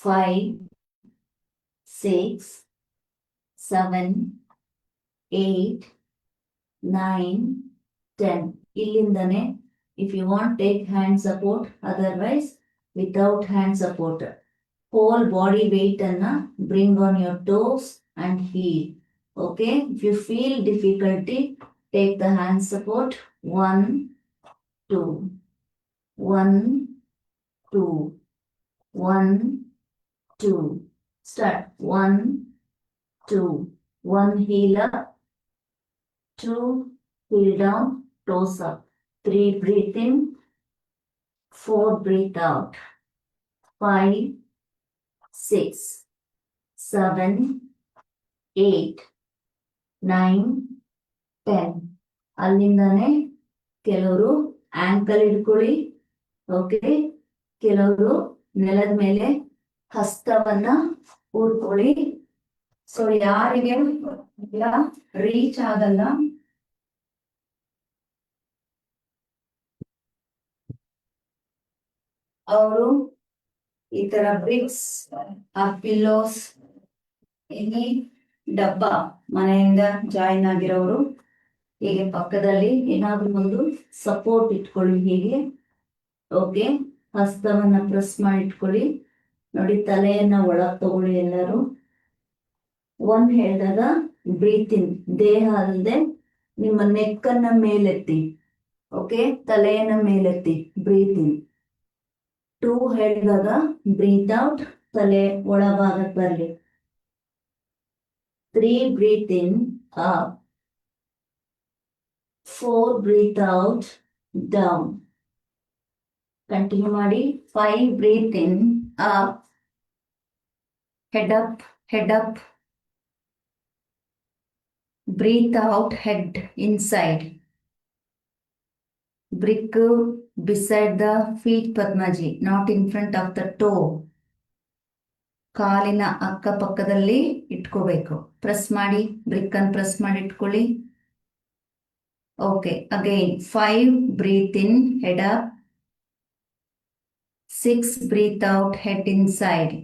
5, 6, 7, 8, 9, 10. ಇಲ್ಲಿಂದನೇ if you want take hand support, otherwise without hand support. Whole body weight anna bring on your toes and heel. Okay, if you feel difficulty, take the hand support. 1, 2, 1, 2, 1, 2. Start. 1, 2. 1 heel up, 2 heel down, toes up. 3 breathe in, 4 breathe out. 5, 6, 7, 8, 9, 10. ಅಲ್ಲಿಂದಾನೆ ಕೆಲವರು ankle ಹಿಡ್ಕೊಳ್ಳಿ. Okay, ಕೆಲವರು ನೆಲದ ಮೇಲೆ ಹಸ್ತವನ್ನ ಕೂಡ್ಕೊಳ್ಳಿ. So ಯಾರಿಗೆ reach ಆಗಲ್ಲ ಅವರು ಈ ತರ BRICS ಆ ಪಿಲ್ಲೋಸ್ ಎನಿ ಡಬ್ಬ ಮನೆಯಿಂದ ಜಾಯಿನ್ ಆಗಿರೋರು ಹೀಗೆ ಪಕ್ಕದಲ್ಲಿ ಏನಾದ್ರೂ ಒಂದು ಸಪೋರ್ಟ್ ಇಟ್ಕೊಳ್ಳಿ. ಹೀಗೆ ಓಕೆ, ಹಸ್ತವನ್ನ ಪ್ರೆಸ್ ಮಾಡಿ ಇಟ್ಕೊಳ್ಳಿ. ನೋಡಿ, ತಲೆಯನ್ನ ಒಳಗ್ ತಗೊಳ್ಳಿ ಎಲ್ಲರೂ. 1 ಹೇಳಿದಾಗ ಬ್ರೀತ್ ಇನ್, ದೇಹ ಅಲ್ಲದೆ ನಿಮ್ಮ ನೆಕ್ಕನ್ನ ಮೇಲೆತ್ತಿ. Okay, ತಲೆಯನ್ನ ಮೇಲೆತ್ತಿ, breathe in. 2 ಹೇಳಿದಾಗ ಬ್ರೀತ್ ಔಟ್, ತಲೆ ಒಳಭಾಗಕ್ಕೆ ಬರಲಿ. 3 ಬ್ರೀತ್ ಇನ್ up, 4 breathe out down. Continue ಮಾಡಿ. 5 ಬ್ರೀತ್ ಇನ್ ಅಪ್, head up, breathe out, head inside. Brick beside the feet, Padmaji, not in front of the toe. ಕಾಲಿನ ಅಕ್ಕಪಕ್ಕದಲ್ಲಿ ಇಟ್ಕೋಬೇಕು. ಪ್ರೆಸ್ ಮಾಡಿ, ಬ್ರಿಕ್ ಅನ್ನು ಪ್ರೆಸ್ ಮಾಡಿ ಇಟ್ಕೊಳ್ಳಿ. Okay, again 5 breathe in, head up. 6 breathe out, head inside.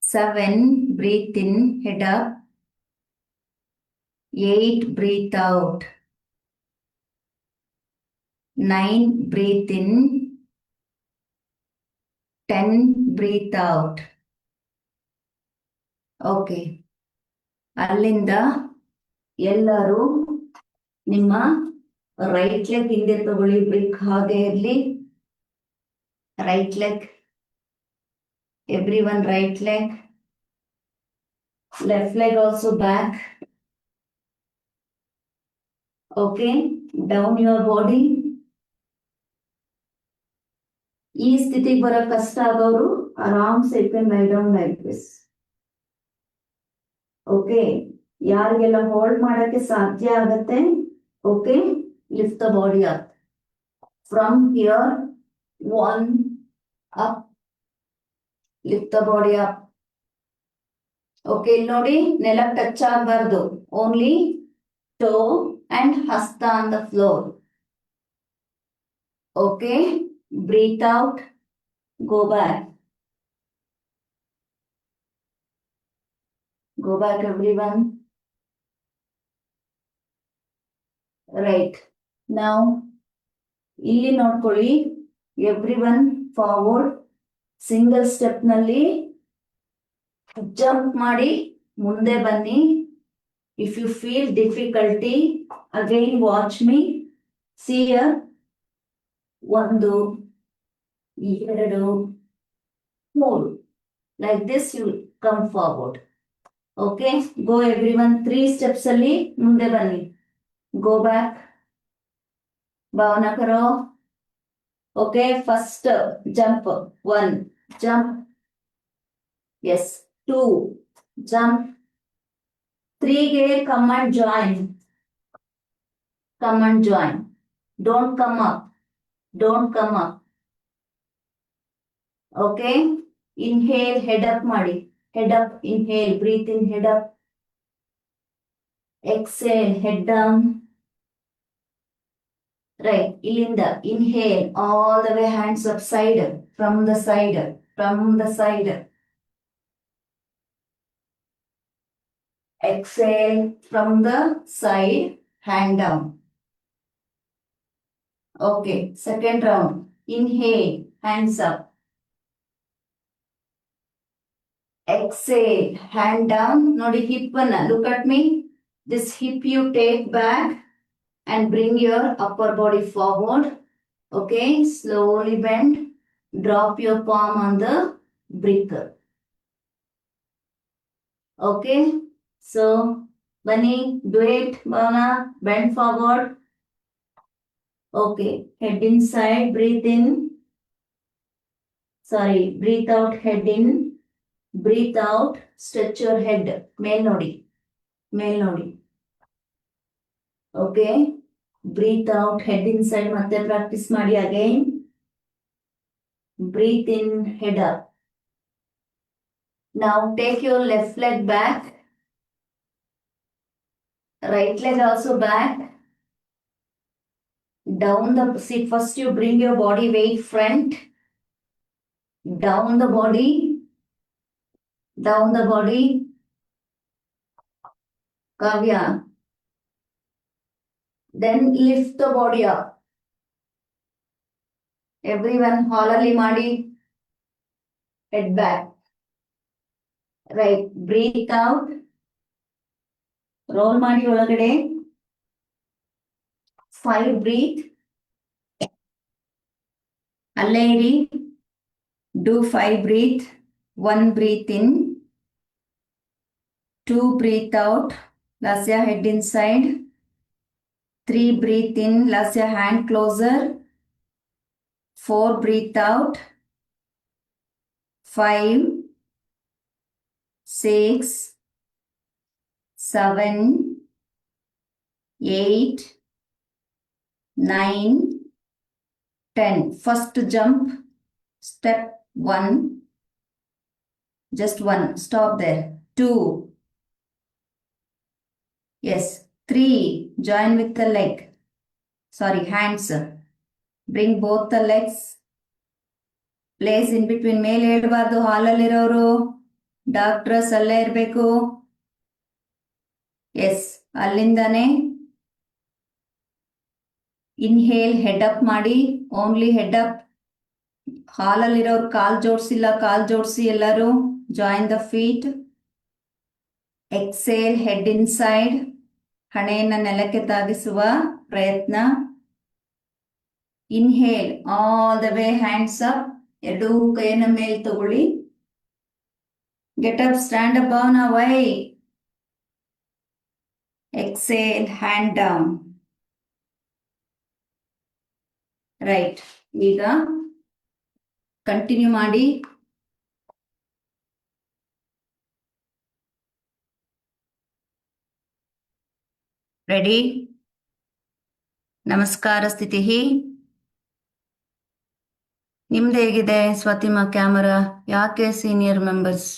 7 breathe in, head up. 8 breathe out. 9 breathe in. 10 breathe out. Okay. ಅಲ್ಲಿಂದ ಎಲ್ಲರೂ ನಿಮ್ಮ ರೈಟ್ ಲೆಗ್ ಹಿಂದೆ ತಗೊಳ್ಳಿ. ಬ್ರಿಕ್ ಹಾಗೆ ಇರಲಿ. Right leg, everyone right leg. Left leg also back. Okay, down your body. ಈ ಸ್ಥಿತಿಗೆ ಬರೋ ಕಷ್ಟ ಆಗೋರು ಆರಾಮ್ ಸೆ lie down like this. Okay, ಯಾರಿಗೆಲ್ಲ ಹೋಲ್ಡ್ ಮಾಡಕ್ಕೆ ಸಾಧ್ಯ ಆಗತ್ತೆ, okay, lift the body up from here. 1 up, lift the body up. Okay, ಇಲ್ಲಿ ನೋಡಿ, ನೆಲ ಟಚ್ ಆಗಬಾರ್ದು. ಓನ್ಲಿ ಟೋ ಅಂಡ್ ಹಸ್ತ on the floor. Okay, breathe out, go back. Go back, everyone. Right. Now, ಇಲ್ಲಿ ನೋಡ್ಕೊಳ್ಳಿ. Everyone forward. ಸಿಂಗಲ್ ಸ್ಟೆಪ್ ನಲ್ಲಿ jump ಮಾಡಿ ಮುಂದೆ ಬನ್ನಿ. If you feel difficulty, again watch me. See here. 1, 2, 3. Like this you come forward. Okay, go everyone. 3 steps ಅಲ್ಲಿ ಮುಂದೆ ಬನ್ನಿ. Go back. Bhavana ಕರೋ. Okay, first jump. 1 jump. Yes. 2 jump. 3 ಗೆ come and join. Come and join. Don't come up. Don't come up. Okay, inhale, head up ಮಾಡಿ. Head up, inhale, breathe in, head up. Exhale, head down. Right, ಇಲ್ಲಿಂದ inhale, all the way hands up side. from the side, from the side. Exhale from the side, hand down. Okay, second round. Inhale, hands up. Exhale, hand down. Nodi hip anna, look at me. This hip you take back and bring your upper body forward. Okay, slowly bend. Drop your palm on the brick. Okay, so Bunny, do it. Bhavana, bend forward. Okay, head inside, breathe in. Sorry, breathe out, head in. Breathe out, stretch your head. Male nodi. Male nodi. Okay, breathe out, head inside. Matte practice ಮಾಡಿ again. Breathe in, head up. Now take your left leg back. Right leg also back. Down the, see, first you bring your body weight front. Down the body. Down the body. Kavya. Then lift the body up. Everyone holali ಮಾಡಿ. Head back. Right. Breathe out. Roll ಮಾಡಿ ಒಳಗಡೆ. 5 breathe. ಅಲ್ಲೇ ಇರಿ. Do 5 breathe. 1 breathe in. 2 breathe out. Lasya head inside. 3 breathe in. Lasya hand closer. 4 breathe out. 5, 6, 7, 8, 9, 10. First jump. Step 1. Just 1. Stop there. 2. Yes. 3. Join with the leg. Sorry, hands. Bring both the legs. Place in between. ಮೇಲೆ ಇಡಬಾರ್ದು, ಹಾಲಲ್ಲಿರೋರು. Doctors ಅಲ್ಲೇ ಇರಬೇಕು. Yes, ಅಲ್ಲಿಂದಾನೆ. Inhale, head up ಮಾಡಿ. Only head up. ಹಾಲಲ್ಲಿರೋರು ಕಾಲ್ ಜೋಡಿಸಿಲ್ಲ, ಕಾಲ್ ಜೋಡಿಸಿ ಎಲ್ಲರೂ. Join the feet. Exhale, head inside. ಹಣೆಯನ್ನು ನೆಲಕ್ಕೆ ತಾಗಿಸುವ ಪ್ರಯತ್ನ. Inhale, all the way hands up. ಎರಡೂ ಕೈಯನ್ನು ಮೇಲೆ ತಗೊಳ್ಳಿ. Get up, stand up Bhavana, why. Exhale, hand down. Right. ಈಗ ಕಂಟಿನ್ಯೂ ಮಾಡಿ. ರೆಡಿ? ನಮಸ್ಕಾರ ಸ್ಥಿತಿ. ನಿಮ್ದು ಹೇಗಿದೆ ಸ್ವಾತಿಮಾ ಕ್ಯಾಮರಾ? ಯಾಕೆ ಸೀನಿಯರ್ ಮೆಂಬರ್ಸ್?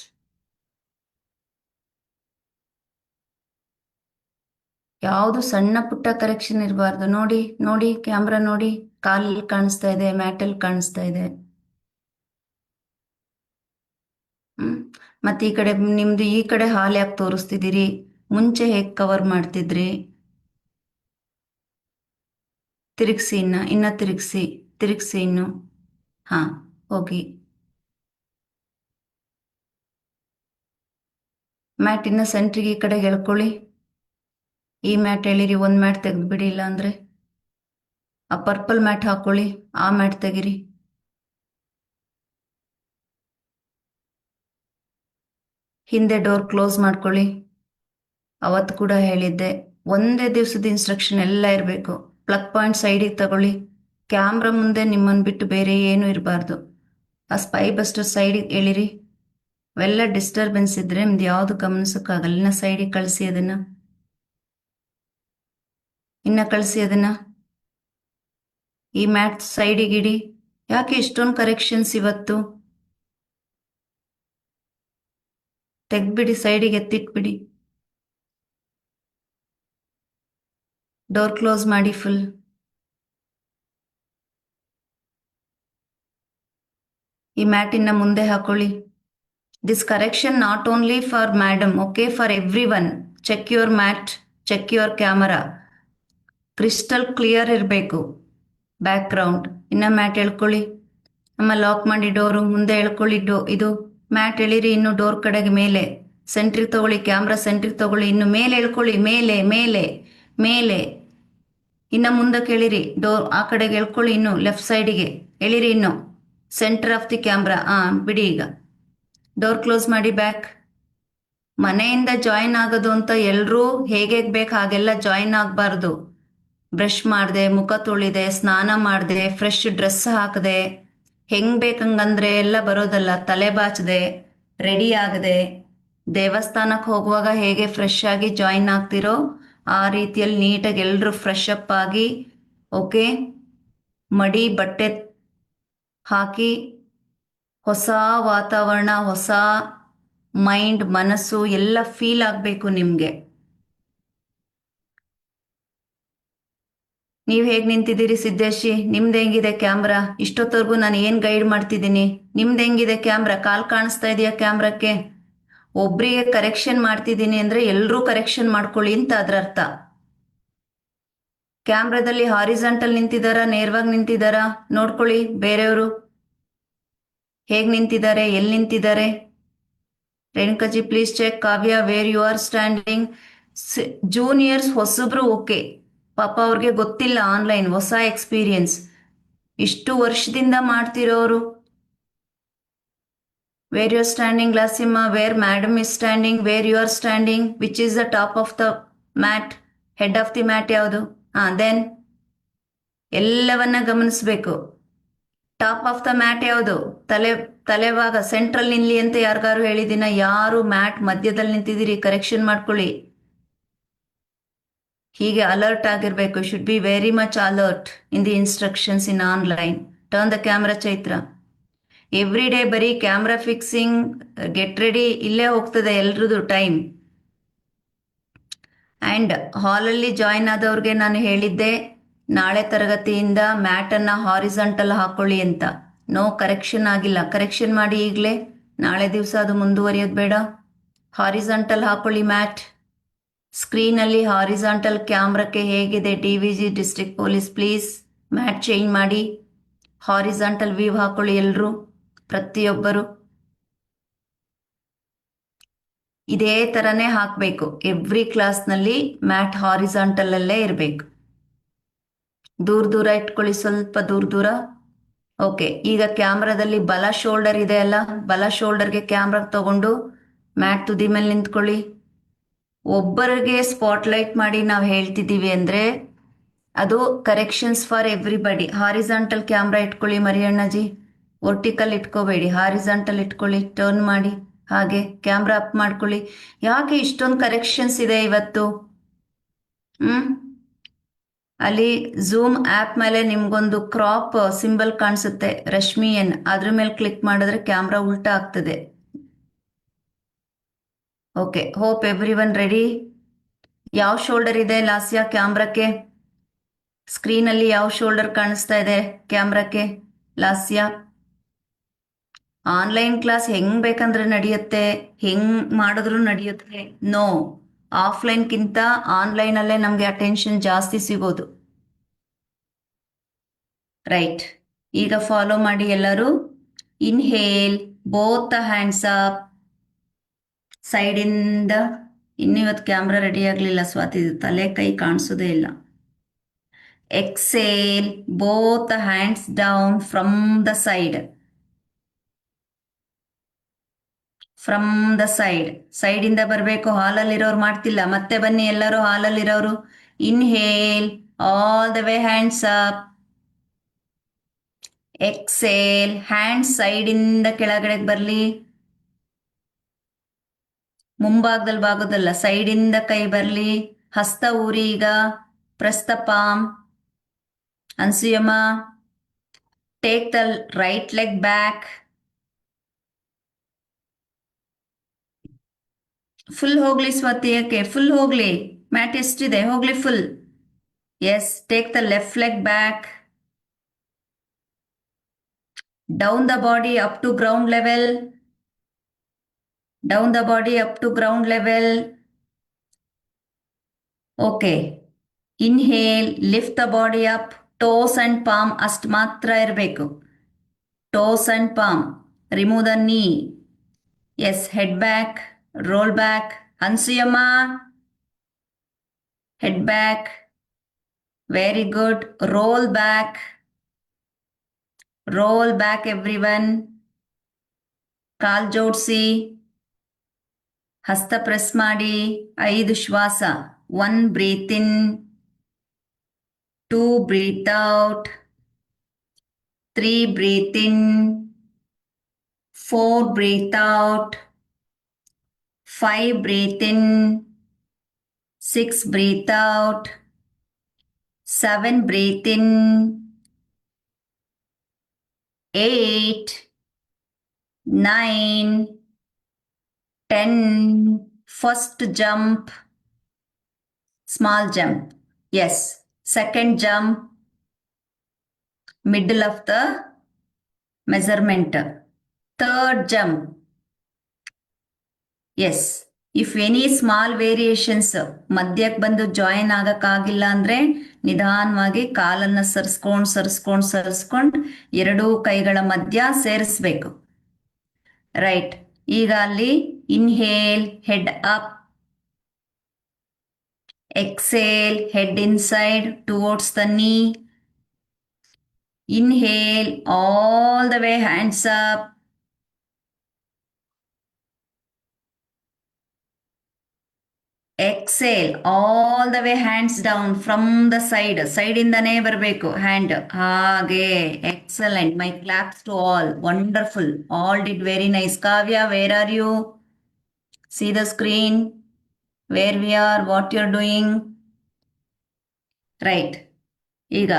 ಯಾವುದು ಸಣ್ಣ ಪುಟ್ಟ ಕರೆಕ್ಷನ್ ಇರಬಾರ್ದು. ನೋಡಿ ನೋಡಿ, ಕ್ಯಾಮ್ರಾ ನೋಡಿ. ಕಾಲಲ್ಲಿ ಕಾಣಿಸ್ತಾ ಇದೆ, ಮ್ಯಾಟಲ್ಲಿ ಕಾಣಿಸ್ತಾ ಇದೆ. ಮತ್ತೆ ಈ ಕಡೆ ನಿಮ್ದು ಈ ಕಡೆ ಹಾಲ್ ಯಾಕೆ ತೋರಿಸ್ತಿದ್ದೀರಿ? ಮುಂಚೆ ಹೇಗೆ ಕವರ್ ಮಾಡ್ತಿದ್ರಿ? ತಿರುಗಿಸಿ, ಇನ್ನ ತಿರುಗಿಸಿ, ತಿರುಗಿಸಿ ಇನ್ನು. ಹಾ, ಹೋಗಿ. ಮ್ಯಾಟ್ ಇನ್ನ ಸೆಂಟ್ರಿಗೆ ಈ ಕಡೆಗೆ ಎಳ್ಕೊಳ್ಳಿ. ಈ ಮ್ಯಾಟ್ ಎಳಿರಿ, ಒಂದು ಮ್ಯಾಟ್ ತೆಗೆದ್ಬಿಡಿ. ಇಲ್ಲ ಅಂದರೆ ಆ ಪರ್ಪಲ್ ಮ್ಯಾಟ್ ಹಾಕೊಳ್ಳಿ, ಆ ಮ್ಯಾಟ್ ತೆಗಿರಿ. ಹಿಂದೆ ಡೋರ್ ಕ್ಲೋಸ್ ಮಾಡ್ಕೊಳ್ಳಿ. ಅವತ್ತು ಕೂಡ ಹೇಳಿದ್ದೆ, ಒಂದೇ ದಿವಸದ ಇನ್ಸ್ಟ್ರಕ್ಷನ್ ಎಲ್ಲ ಇರಬೇಕು. ಪ್ಲಗ್ ಪಾಯಿಂಟ್ ಸೈಡಿಗೆ ತಗೊಳ್ಳಿ. ಕ್ಯಾಮ್ರಾ ಮುಂದೆ ನಿಮ್ಮನ್ನು ಬಿಟ್ಟು ಬೇರೆ ಏನೂ ಇರಬಾರ್ದು. ಆ ಸ್ಪೈ ಬಸ್ಟರ್ ಸೈಡಿಗೆ ಎಳಿರಿ. ಅವೆಲ್ಲ ಡಿಸ್ಟರ್ಬೆನ್ಸ್ ಇದ್ರೆ ನಿಮ್ದು ಯಾವುದು ಗಮನಿಸೋಕ್ಕಾಗಲ್ಲ. ಇನ್ನ ಸೈಡಿಗೆ ಕಳಿಸಿ ಅದನ್ನ. ಇನ್ನ ಕಳಿಸಿ ಅದನ್ನ. ಈ ಮ್ಯಾಟ್ ಸೈಡಿಗೆ ಇಡಿ. ಯಾಕೆ ಇಷ್ಟೊಂದು ಕರೆಕ್ಷನ್ಸ್ ಇವತ್ತು? ತೆಗ್ದ್ಬಿಡಿ, ಸೈಡಿಗೆ ಎತ್ತಿಟ್ಬಿಡಿ. ಡೋರ್ ಕ್ಲೋಸ್ ಮಾಡಿ ಫುಲ್. ಈ ಮ್ಯಾಟಿನ ಮುಂದೆ ಹಾಕೊಳ್ಳಿ. This correction not only for madam, okay, for everyone. Check your mat, check your camera, crystal clear ಇರಬೇಕು ಬ್ಯಾಕ್ ಗ್ರೌಂಡ್. ಇನ್ನ ಮ್ಯಾಟ್ ಎಳ್ಕೊಳ್ಳಿ. ನಮ್ಮ ಲಾಕ್ ಮಾಡಿ ಡೋರು ಮುಂದೆ ಎಳ್ಕೊಳ್ಳಿ. ಇದು ಮ್ಯಾಟ್ ಎಳಿರಿ ಇನ್ನು ಡೋರ್ ಕಡೆಗೆ ಮೇಲೆ. ಸೆಂಟ್ರಿಗೆ ತಗೊಳ್ಳಿ, ಕ್ಯಾಮ್ರಾ ಸೆಂಟ್ರಿಗೆ ತಗೊಳ್ಳಿ. ಇನ್ನು ಮೇಲೆ ಎಳ್ಕೊಳ್ಳಿ, ಮೇಲೆ ಮೇಲೆ ಮೇಲೆ. ಇನ್ನು ಮುಂದಕ್ಕೆ ಎಳಿರಿ, ಡೋರ್ ಆ ಕಡೆಗೆ ಎಳ್ಕೊಳ್ಳಿ. ಇನ್ನು ಲೆಫ್ಟ್ ಸೈಡಿಗೆ ಎಳಿರಿ, ಇನ್ನು ಸೆಂಟರ್ ಆಫ್ ದಿ ಕ್ಯಾಮ್ರಾ. ಬಿಡಿ. ಈಗ ಡೋರ್ ಕ್ಲೋಸ್ ಮಾಡಿ ಬ್ಯಾಕ್. ಮನೆಯಿಂದ ಜಾಯಿನ್ ಆಗೋದು ಅಂತ ಎಲ್ಲರೂ ಹೇಗೆ ಬೇಕು ಹಾಗೆಲ್ಲ ಜಾಯಿನ್ ಆಗಬಾರ್ದು. ಬ್ರಷ್ ಮಾಡಿದೆ, ಮುಖ ತೊಳಿದೆ, ಸ್ನಾನ ಮಾಡಿದೆ, ಫ್ರೆಶ್ ಡ್ರೆಸ್ ಹಾಕಿದೆ, ಹೆಂಗ್ ಬೇಕಂಗಂದ್ರೆ ಎಲ್ಲ ಬರೋದಲ್ಲ. ತಲೆ ಬಾಚದೆ, ರೆಡಿ ಆಗದೆ, ದೇವಸ್ಥಾನಕ್ಕೆ ಹೋಗುವಾಗ ಹೇಗೆ ಫ್ರೆಶ್ ಆಗಿ ಜಾಯಿನ್ ಆಗ್ತಿರೋ ಆ ರೀತಿಯಲ್ಲಿ ನೀಟಾಗಿ ಎಲ್ಲರೂ ಫ್ರೆಶ್ ಅಪ್ ಆಗಿ, ಓಕೆ, ಮಡಿ ಬಟ್ಟೆ ಹಾಕಿ, ಹೊಸ ವಾತಾವರಣ, ಹೊಸ ಮೈಂಡ್, ಮನಸ್ಸು ಎಲ್ಲ ಫೀಲ್ ಆಗಬೇಕು ನಿಮಗೆ. ನೀವು ಹೇಗೆ ನಿಂತಿದ್ದೀರಿ ಸಿದ್ದೇಶಿ? ನಿಮ್ದು ಹೆಂಗಿದೆ ಕ್ಯಾಮ್ರಾ? ಇಷ್ಟೊತ್ತವರೆಗೂ ನಾನು ಏನು ಗೈಡ್ ಮಾಡ್ತಿದ್ದೀನಿ? ನಿಮ್ದು ಹೆಂಗಿದೆ ಕ್ಯಾಮ್ರಾ? ಕಾಲ್ ಕಾಣಿಸ್ತಾ ಇದೆಯಾ ಕ್ಯಾಮ್ರಾಕ್ಕೆ? ಒಬ್ರಿಗೆ ಕರೆಕ್ಷನ್ ಮಾಡ್ತಿದ್ದೀನಿ ಅಂದ್ರೆ ಎಲ್ಲರೂ ಕರೆಕ್ಷನ್ ಮಾಡ್ಕೊಳ್ಳಿ ಅಂತ ಅದರ ಅರ್ಥ. ಕ್ಯಾಮ್ರಾದಲ್ಲಿ ಹಾರಿಜಾಂಟಲ್ ನಿಂತಿದ್ದಾರಾ, ನೇರವಾಗಿ ನಿಂತಿದ್ದಾರಾ ನೋಡ್ಕೊಳ್ಳಿ. ಬೇರೆಯವರು ಹೇಗೆ ನಿಂತಿದ್ದಾರೆ, ಎಲ್ಲಿ ನಿಂತಿದ್ದಾರೆ? Renukaji please check. Kavya where you are standing. Juniors ಹೊಸಬ್ರು, ಓಕೆ, ಪಾಪ ಅವ್ರಿಗೆ ಗೊತ್ತಿಲ್ಲ ಆನ್ಲೈನ್, ಹೊಸ ಎಕ್ಸ್ಪೀರಿಯನ್ಸ್. ಇಷ್ಟು ವರ್ಷದಿಂದ ಮಾಡ್ತಿರೋರು. ವೇರ್ ಯು ಆರ್ ಸ್ಟ್ಯಾಂಡಿಂಗ್ ಲಾಸಿಮ್ಮ, where madam is standing, where you are standing, which is the top of the mat, head of the mat ಯಾವುದು? ದೆನ್ ಎಲ್ಲವನ್ನ ಗಮನಿಸಬೇಕು. ಟಾಪ್ ಆಫ್ ದ ಮ್ಯಾಟ್ ಯಾವುದು? ತಲೆಭಾಗ ಸೆಂಟ್ರಲ್ ನಿಲ್ಲಿ ಅಂತ ಯಾರಿಗಾರು ಹೇಳಿದಿನ? ಯಾರು ಮ್ಯಾಟ್ ಮಧ್ಯದಲ್ಲಿ ನಿಂತಿದ್ದೀರಿ ಕರೆಕ್ಷನ್ ಮಾಡ್ಕೊಳ್ಳಿ. ಹೀಗೆ ಅಲರ್ಟ್ ಆಗಿರಬೇಕು. Should be very much alert in the instructions in online. Turn the camera Chaitra. Every day ಬರೀ ಕ್ಯಾಮ್ರಾ ಫಿಕ್ಸಿಂಗ್, ಗೆಟ್ ರೆಡಿ ಇಲ್ಲೇ ಹೋಗ್ತದೆ ಎಲ್ರದ್ದು ಟೈಮ್. ಆ್ಯಂಡ್ ಹಾಲಲ್ಲಿ ಜಾಯಿನ್ ಆದವ್ರಿಗೆ ನಾನು ಹೇಳಿದ್ದೆ ನಾಳೆ ತರಗತಿಯಿಂದ ಮ್ಯಾಟನ್ನು ಹಾರಿಜಾಂಟಲ್ ಹಾಕೊಳ್ಳಿ ಅಂತ. ನೋ ಕರೆಕ್ಷನ್ ಆಗಿಲ್ಲ, ಕರೆಕ್ಷನ್ ಮಾಡಿ ಈಗಲೇ. ನಾಳೆ ದಿವಸ ಅದು ಮುಂದುವರಿಯೋದು ಬೇಡ. ಹಾರಿಜಾಂಟಲ್ ಹಾಕೊಳ್ಳಿ ಮ್ಯಾಟ್. ಸ್ಕ್ರೀನಲ್ಲಿ ಹಾರಿಜಾಂಟಲ್ ಕ್ಯಾಮ್ರಾಕ್ಕೆ ಹೇಗಿದೆ DVG district police, please mat change ಮಾಡಿ. ಹಾರಿಜಾಂಟಲ್ ವ್ಯೂ ಹಾಕೊಳ್ಳಿ ಎಲ್ಲರೂ, ಪ್ರತಿಯೊಬ್ಬರು. ಇದೇ ಥರನೇ ಹಾಕಬೇಕು. ಎವ್ರಿ ಕ್ಲಾಸ್ನಲ್ಲಿ ಮ್ಯಾಟ್ ಹಾರಿಜಾಂಟಲ್ ಅಲ್ಲೇ ಇರಬೇಕು. ದೂರ ದೂರ ಇಟ್ಕೊಳ್ಳಿ, ಸ್ವಲ್ಪ ದೂರ ದೂರ. ಓಕೆ, ಈಗ ಕ್ಯಾಮ್ರಾದಲ್ಲಿ ಬಲ ಶೋಲ್ಡರ್ ಇದೆ ಅಲ್ಲ, ಬಲ ಶೋಲ್ಡರ್ಗೆ ಕ್ಯಾಮ್ರಾ ತಗೊಂಡು ಮ್ಯಾಟ್ ತುದಿ ಮೇಲೆ ನಿಂತ್ಕೊಳ್ಳಿ. ಒಬ್ಬರಿಗೆ ಸ್ಪಾಟ್ಲೈಟ್ ಮಾಡಿ ನಾವು ಹೇಳ್ತಿದ್ದೀವಿ ಅಂದರೆ ಅದು corrections for everybody. Horizontal camera ಇಟ್ಕೊಳ್ಳಿ ಮರಿಯಣ್ಣಜಿ, ವರ್ಟಿಕಲ್ ಇಟ್ಕೋಬೇಡಿ, ಹಾರಿಜಾಂಟಲ್ ಇಟ್ಕೊಳ್ಳಿ. ಟರ್ನ್ ಮಾಡಿ, ಹಾಗೆ ಕ್ಯಾಮ್ರಾ ಅಪ್ ಮಾಡ್ಕೊಳ್ಳಿ. ಯಾಕೆ ಇಷ್ಟೊಂದು ಕರೆಕ್ಷನ್ಸ್ ಇದೆ ಇವತ್ತು? ಅಲ್ಲಿ ಝೂಮ್ ಆ್ಯಪ್ ಮೇಲೆ ನಿಮ್ಗೊಂದು ಕ್ರಾಪ್ ಸಿಂಬಲ್ ಕಾಣಿಸುತ್ತೆ, ರಶ್ಮಿ ಎನ್, ಅದ್ರ ಮೇಲೆ ಕ್ಲಿಕ್ ಮಾಡಿದ್ರೆ ಕ್ಯಾಮ್ರಾ ಉಲ್ಟಾ ಆಗ್ತದೆ. Okay, hope every one ready. ಯಾವ ಶೋಲ್ಡರ್ ಇದೆ ಲಾಸ್ಯ ಕ್ಯಾಮ್ರಾಕ್ಕೆ? ಸ್ಕ್ರೀನಲ್ಲಿ ಯಾವ ಶೋಲ್ಡರ್ ಕಾಣಿಸ್ತಾ ಇದೆ ಕ್ಯಾಮ್ರಾಕ್ಕೆ ಲಾಸ್ಯ? ಆನ್ಲೈನ್ ಕ್ಲಾಸ್ ಹೆಂಗ್ ಬೇಕಂದ್ರೆ ನಡೆಯುತ್ತೆ, ಹೆಂಗ್ ಮಾಡಿದ್ರು ನಡೆಯುತ್ತೆ. ನೋ, ಆಫ್ಲೈನ್ಗಿಂತ ಆನ್ಲೈನಲ್ಲೇ ನಮಗೆ ಅಟೆನ್ಷನ್ ಜಾಸ್ತಿ ಸಿಗೋದು. ರೈಟ್, ಈಗ ಫಾಲೋ ಮಾಡಿ ಎಲ್ಲರೂ. Inhale, both the hands up, ಸೈಡಿಂದ. ಇನ್ನು ಇವತ್ತು ಕ್ಯಾಮ್ರಾ ರೆಡಿ ಆಗಲಿಲ್ಲ ಸ್ವಾತಿ, ತಲೆ ಕೈ ಕಾಣಿಸೋದೇ ಇಲ್ಲ. Exhale, both the hands down from the side. From the side, ಸೈಡಿಂದ ಬರಬೇಕು. ಹಾಲಲ್ಲಿರೋರು ಮಾಡ್ತಿಲ್ಲ, ಮತ್ತೆ ಬನ್ನಿ ಎಲ್ಲರೂ ಹಾಲಲ್ಲಿರೋರು. Inhale, all the way hands up. Exhale, hand ಸೈಡಿಂದ ಕೆಳಗಡೆ ಬರಲಿ. ಮುಂಭಾಗದಲ್ಲಿ ಬಾಗೋದಲ್ಲ, ಸೈಡಿಂದ ಕೈ ಬರಲಿ. ಹಸ್ತ ಊರಿ ಈಗ. Press the palm. Anasuyamma, take the right leg back. Full ಹೋಗ್ಲಿ ಸ್ವಾತಿ, ಯಾಕೆ ಫುಲ್ ಹೋಗ್ಲಿ? ಮ್ಯಾಟ್ ಎಷ್ಟಿದೆ, ಹೋಗ್ಲಿ full. Yes, take the left leg back. Down the body up to ground level. Down the body up to ground level. Okay. Inhale, lift the body up. Toes and palm ಅಷ್ಟು ಮಾತ್ರ ಇರಬೇಕು. Toes and palm. Remove the knee. Yes, head back, roll back. Hansuyama. Head back. Very good. Roll back. Roll back everyone. ಕಾಲ್ ಜೋಡಿಸಿ. ಹಸ್ತ press ಮಾಡಿ. 5 ಶ್ವಾಸ. 1 breathe in. 2 breathe out. 3 breathe in. 4 breathe out. 5 breathe in. 6 breathe out. 7 breathe in. 8, 9, 10. First jump, small jump. Yes. Second jump, middle of the measurement. Third jump. Yes. If any small variations ಮಧ್ಯಕ್ಕೆ ಬಂದು join ಆಗಕ್ಕಾಗಿಲ್ಲ ಅಂದ್ರೆ ನಿಧಾನವಾಗಿ ಕಾಲನ್ನ ಸರಿಸ್ಕೊಂಡು ಎರಡೂ ಕೈಗಳ ಮಧ್ಯ ಸೇರಿಸ್ಬೇಕು. Right. ಈಗ ಅಲ್ಲಿ inhale, head up. Exhale, head inside towards the knee. Inhale, all the way hands up. Exhale, all the way hands down from the side. Side ಇಂದನೇ ಬರಬೇಕು hand. ಹಾಗೆ. Excellent. My claps to all. Wonderful. All did very nice. Kavya, where are you? See the screen. Where we are, what you're doing. Right. ಈಗ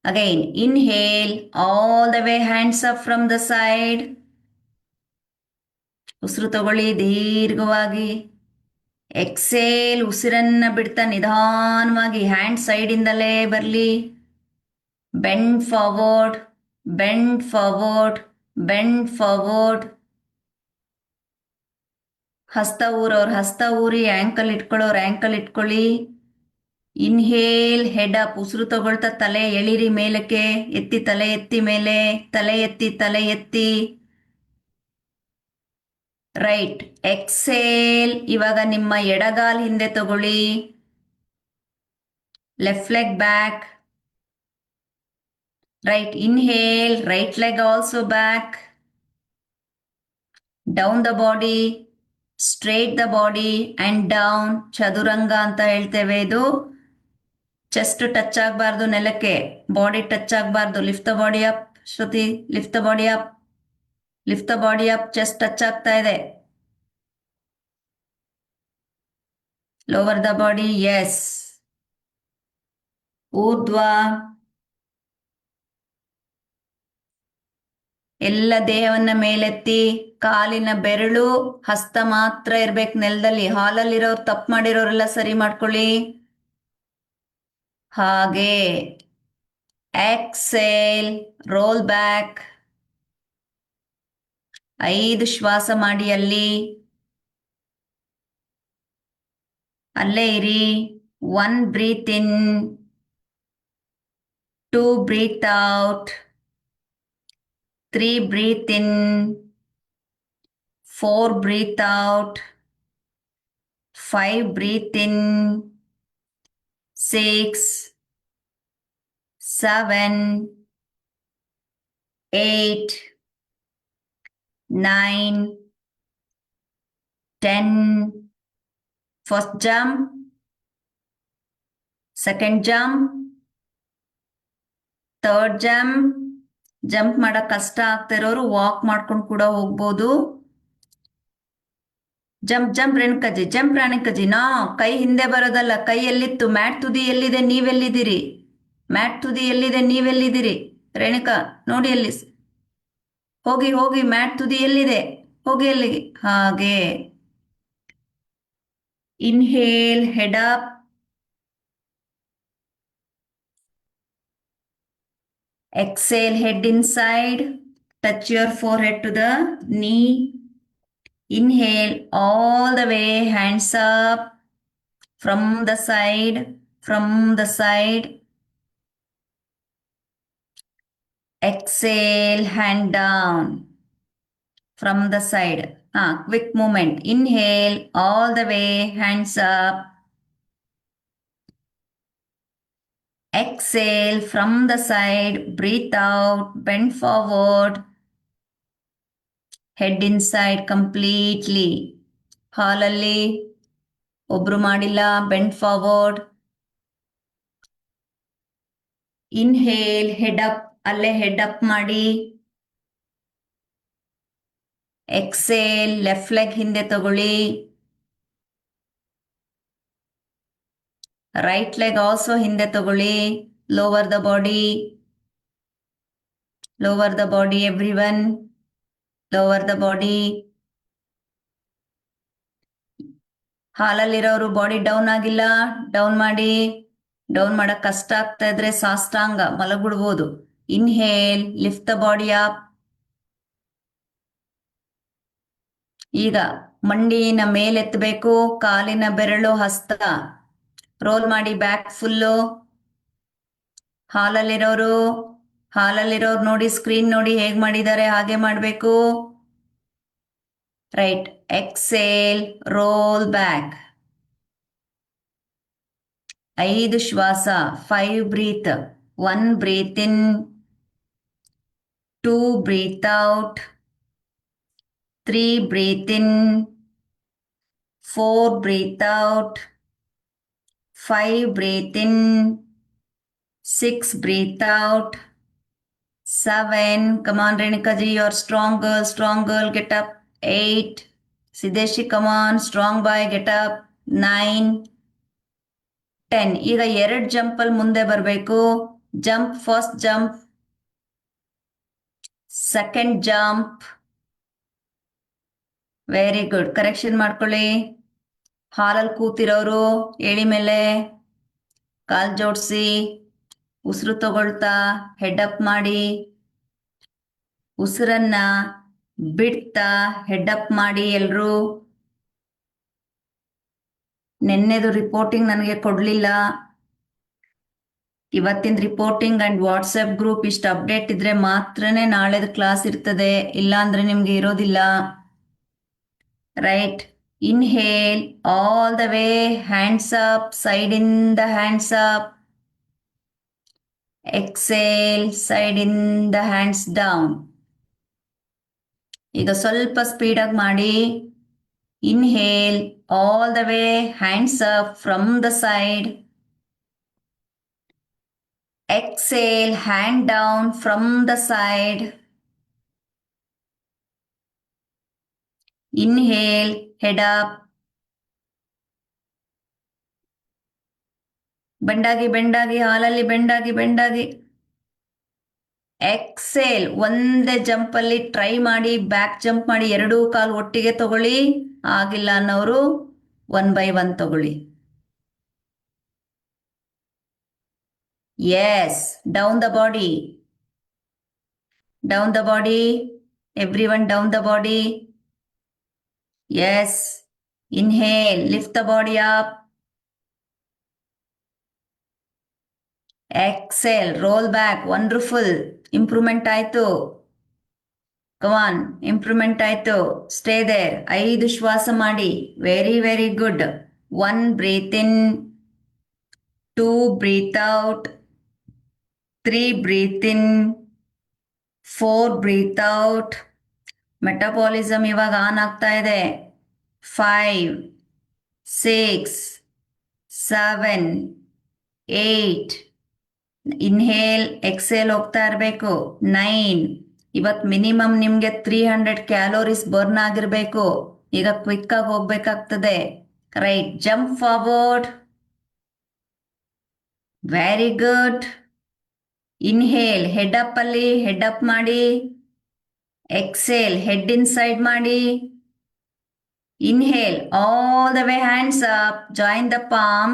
again, inhale, all the way hands up from the side. ಉಸಿರು ತಗೊಳ್ಳಿ ದೀರ್ಘವಾಗಿ. Exhale, ಉಸಿರನ್ನ ಬಿಡ್ತಾ ನಿಧಾನವಾಗಿ hand side ಇಂದಲೇ ಬರಲಿ. Bend forward, bend forward, bend forward. ಹಸ್ತ ಊರೋರು ಹಸ್ತ ಊರಿ, ಆಂಕಲ್ ಇಟ್ಕೊಳ್ಳೋರು ಆಂಕಲ್ ಇಟ್ಕೊಳ್ಳಿ. ಇನ್ಹೇಲ್, ಹೆಡ್ ಅಪ್, ಉಸಿರು ತಗೊಳ್ತಾ ತಲೆ ಎಳಿರಿ ಮೇಲಕ್ಕೆ. ಎತ್ತಿ ತಲೆ ಎತ್ತಿ ಮೇಲೆ, ತಲೆ ಎತ್ತಿ ತಲೆ ಎತ್ತಿ. ರೈಟ್. ಎಕ್ಸೇಲ್, ಇವಾಗ ನಿಮ್ಮ ಎಡಗಾಲ್ ಹಿಂದೆ ತಗೊಳ್ಳಿ. Left leg back. Right. Inhale, right leg also back. Down the body, straight the body and down. ಚದುರಂಗ ಅಂತ ಹೇಳ್ತೇವೆ ಇದು. ಚೆಸ್ಟ್ ಟಚ್ ಆಗಬಾರ್ದು ನೆಲಕ್ಕೆ, ಬಾಡಿ ಟಚ್ ಆಗಬಾರ್ದು. Lift the body up. Shruti, lift the body up. Lift the body up. Chest touch ಆಗ್ತಾ ಇದೆ. Lower the body. Yes. ಊರ್ಧ್ವ. ಎಲ್ಲ ದೇಹವನ್ನ ಮೇಲೆತ್ತಿ. ಕಾಲಿನ ಬೆರಳು ಹಸ್ತ ಮಾತ್ರ ಇರ್ಬೇಕು ನೆಲದಲ್ಲಿ. ಹಾಲಲ್ಲಿರೋರು ತಪ್ಪು ಮಾಡಿರೋರೆಲ್ಲ ಸರಿ ಮಾಡ್ಕೊಳ್ಳಿ. ಹಾಗೆ. Exhale, roll back. 5 ಶ್ವಾಸ ಮಾಡಿ ಅಲ್ಲಿ. ಅಲ್ಲೇ ಇರಿ. 1 breathe in. 2 breathe out. 3 breathe in. 4 breathe out. 5 breathe in. 6, 7, 8, 9, 10. First jump. Second jump. Third jump. Jump ಮಾಡಕ್ ಕಷ್ಟ ಆಗ್ತಿರೋರು ವಾಕ್ ಮಾಡ್ಕೊಂಡು ಕೂಡ ಹೋಗ್ಬೋದು. ಜಂಪ್ ಜಂಪ್ ರೇಣುಕಜ್ಜಿ, ಜಂಪ್ ರೇಣುಕಜ್ಜಿ. ನಾ ಕೈ ಹಿಂದೆ ಬರೋದಲ್ಲ. ಕೈ ಎಲ್ಲಿತ್ತು? ಮ್ಯಾಟ್ ತುದಿ ಎಲ್ಲಿದೆ? ನೀವೆಲ್ಲಿದ್ದೀರಿ? ಮ್ಯಾಟ್ ತುದಿ ಎಲ್ಲಿದೆ? ನೀವೆಲ್ಲಿದ್ದೀರಿ? ರೇಣುಕಾ ನೋಡಿ ಅಲ್ಲಿ. ಹೋಗಿ ಹೋಗಿ, ಮ್ಯಾಟ್ ತುದಿ ಎಲ್ಲಿದೆ? ಹೋಗಿ ಅಲ್ಲಿಗೆ. ಹಾಗೆ. Inhale, head up. Exhale, head inside. Touch your forehead to the knee. Inhale all the way, hands up from the side, from the side. Exhale, hand down from the side. Quick movement. Inhale all the way, hands up. Exhale from the side, breathe out, bend forward. Head inside completely. ಹಾಲಲ್ಲಿ ಒಬ್ರು ಮಾಡಿಲ್ಲ, bend forward. Inhale, head up, ಅಲ್ಲೇ head up ಮಾಡಿ. Exhale, left leg ಹಿಂದೆ ತಗೊಳ್ಳಿ. Right leg also ಹಿಂದೆ ತಗೊಳ್ಳಿ. Lower the body, lower the body everyone, lower the body. ಹಾಲಲ್ಲಿರೋರು ಬಾಡಿ ಡೌನ್ ಆಗಿಲ್ಲ, ಡೌನ್ ಮಾಡಿ. ಡೌನ್ ಮಾಡಕ್ ಕಷ್ಟ ಆಗ್ತಾ ಇದ್ರೆ ಸಾಷ್ಟಾಂಗ ಮಲಗ್ಬಿಡ್ಬೋದು. Inhale, lift the body up. ಈಗ ಮಂಡಿನ ಮೇಲೆತ್ತಬೇಕು, ಕಾಲಿನ ಬೆರಳು ಹಸ್ತ ರೋಲ್ ಮಾಡಿ ಬ್ಯಾಕ್ ಫುಲ್ಲು. ಹಾಲಲ್ಲಿರೋರು ನೋಡಿ, ಸ್ಕ್ರೀನ್ ನೋಡಿ ಹೇಗ್ ಮಾಡಿದ್ದಾರೆ ಹಾಗೆ ಮಾಡಬೇಕು. ರೈಟ್. Exhale, roll back. 5 ಶ್ವಾಸ, 5 breathe. 1 breathe in, 2 breathe out, 3 breathe in, 4 breathe out, 5 breathe in, 6 breathe out, 7. Come on, Renika ji, you're strong girl, get up. 8. Sideshi, come on, strong boy, get up. 9, 10. ಈಗ 2 ಜಂಪಲ್ಲಿ ಮುಂದೆ ಬರಬೇಕು. Jump, first jump, second jump. Very good. Correction ಮಾಡ್ಕೊಳ್ಳಿ. ಹಾಲಲ್ಲಿ ಕೂತಿರೋರು ಏಳಿ ಮೇಲೆ ಕಾಲ್ ಜೋಡಿಸಿ, ಉಸಿರು ತಗೊಳ್ತಾ head up ಮಾಡಿ. ಉಸಿರನ್ನ ಬಿಡ್ತಾ ಹೆಡ್ ಅಪ್ ಮಾಡಿ. ಎಲ್ರು ನೆನ್ನೆದು ರಿಪೋರ್ಟಿಂಗ್ ನನಗೆ ಕೊಡ್ಲಿಲ್ಲ. ಇವತ್ತಿನ ರಿಪೋರ್ಟಿಂಗ್ ಅಂಡ್ ವಾಟ್ಸಪ್ ಗ್ರೂಪ್ ಇಷ್ಟು ಅಪ್ಡೇಟ್ ಇದ್ರೆ ಮಾತ್ರನೇ ನಾಳೆದು ಕ್ಲಾಸ್ ಇರ್ತದೆ, ಇಲ್ಲ ಅಂದ್ರೆ ನಿಮ್ಗೆ ಇರೋದಿಲ್ಲ. Right. Inhale all the way, hands up, side in the hands up. Exhale, side in the hands down. ಈಗ ಸ್ವಲ್ಪ ಸ್ಪೀಡಾಗಿ ಮಾಡಿ. Inhale all the way, hands up from the side. Exhale, hand down from the side. Inhale, head up. ಬೆಂಡಾಗಿ ಹಾಲಲ್ಲಿ ಬೆಂಡಾಗಿ. Exhale, ಒಂದೇ ಜಂಪಲ್ಲಿ try ಮಾಡಿ, back jump ಮಾಡಿ. 2 ಕಾಲು ಒಟ್ಟಿಗೆ ತಗೊಳ್ಳಿ. ಆಗಿಲ್ಲ ಅನ್ನೋರು 1 by 1 ತಗೊಳ್ಳಿ. Yes, down the body, everyone down the body. Yes. Inhale, lift the body up. Exhale, roll back. Wonderful. Improvement ಆಯ್ತು. ಕಮಾನ್, ಇಂಪ್ರೂವ್ಮೆಂಟ್ ಆಯ್ತು. Stay there. 5 ಶ್ವಾಸ ಮಾಡಿ. Very good. 1 breathe in, 2 breathe out, 3 breathe in, 4 breathe out. Metabolism ಇವಾಗ on ಆಗ್ತಾ ಇದೆ. 5, 6, 7, 8. Inhale, exhale ಹೋಗ್ತಾ ಇರಬೇಕು. 9. ಇವತ್ತು ಮಿನಿಮಮ್ ನಿಮ್ಗೆ 300 ಕ್ಯಾಲೋರೀಸ್ ಬರ್ನ್ ಆಗಿರ್ಬೇಕು. ಈಗ ಕ್ವಿಕ್ ಆಗಿ ಹೋಗ್ಬೇಕಾಗ್ತದೆ. Right. Jump forward. Very good. Inhale, head up ಅಲ್ಲಿ ಹೆಡ್ ಅಪ್ ಮಾಡಿ. ಎಕ್ಸೇಲ್, ಹೆಡ್ ಇನ್ ಸೈಡ್ ಮಾಡಿ. Inhale all the way, hands up, join the palm.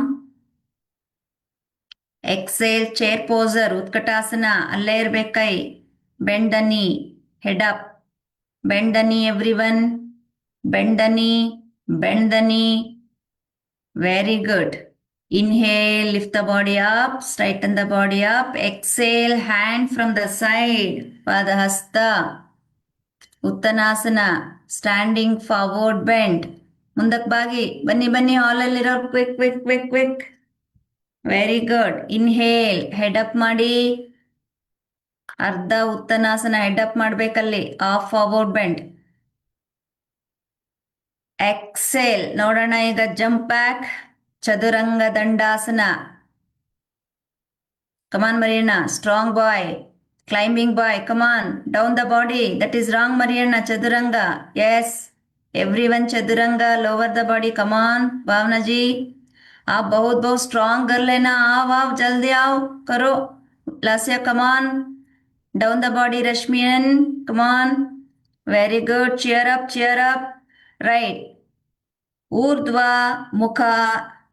Exhale chair pose or ಉತ್ಕಟಾಸನ ಅಲ್ಲೇ ಇರ್ಬೇಕು ಕೈ. Bend the knee, head up, bend the knee everyone, bend the knee, bend the knee. Very good. Inhale, lift the body up, straighten the body up. Exhale, hand from the side, Padahasta. Uttanasana, standing forward bend. ಮುಂದಕ್ಕೆ ಬಾಗಿ, ಬನ್ನಿ ಬನ್ನಿ ಹಾಲಲ್ಲಿರೋರು, quick quick quick quick. Very good. Inhale, head up ಮಾಡಿ. ಅರ್ಧ ಉತ್ತನಾಸನ head up ಮಾಡ್ಬೇಕಲ್ಲಿ, half forward bend. Exhale, ನೋಡೋಣ ಈಗ ಜಂಪ್ ಬ್ಯಾಕ್, ಚದುರಂಗ ದಂಡಾಸನ. Come on, Mariana, strong boy, climbing boy, come on, down the body. That is wrong, Mariana, Chaduranga. Yes, everyone Chaduranga, lower the body, come on, Bhavna ji. आप बहुत बहुत strong कर लेना, आओ जल्दी आओ करो. Lasya, come on, down the body, Rashmian, come on. Very good, cheer up, right. Urdhva Mukha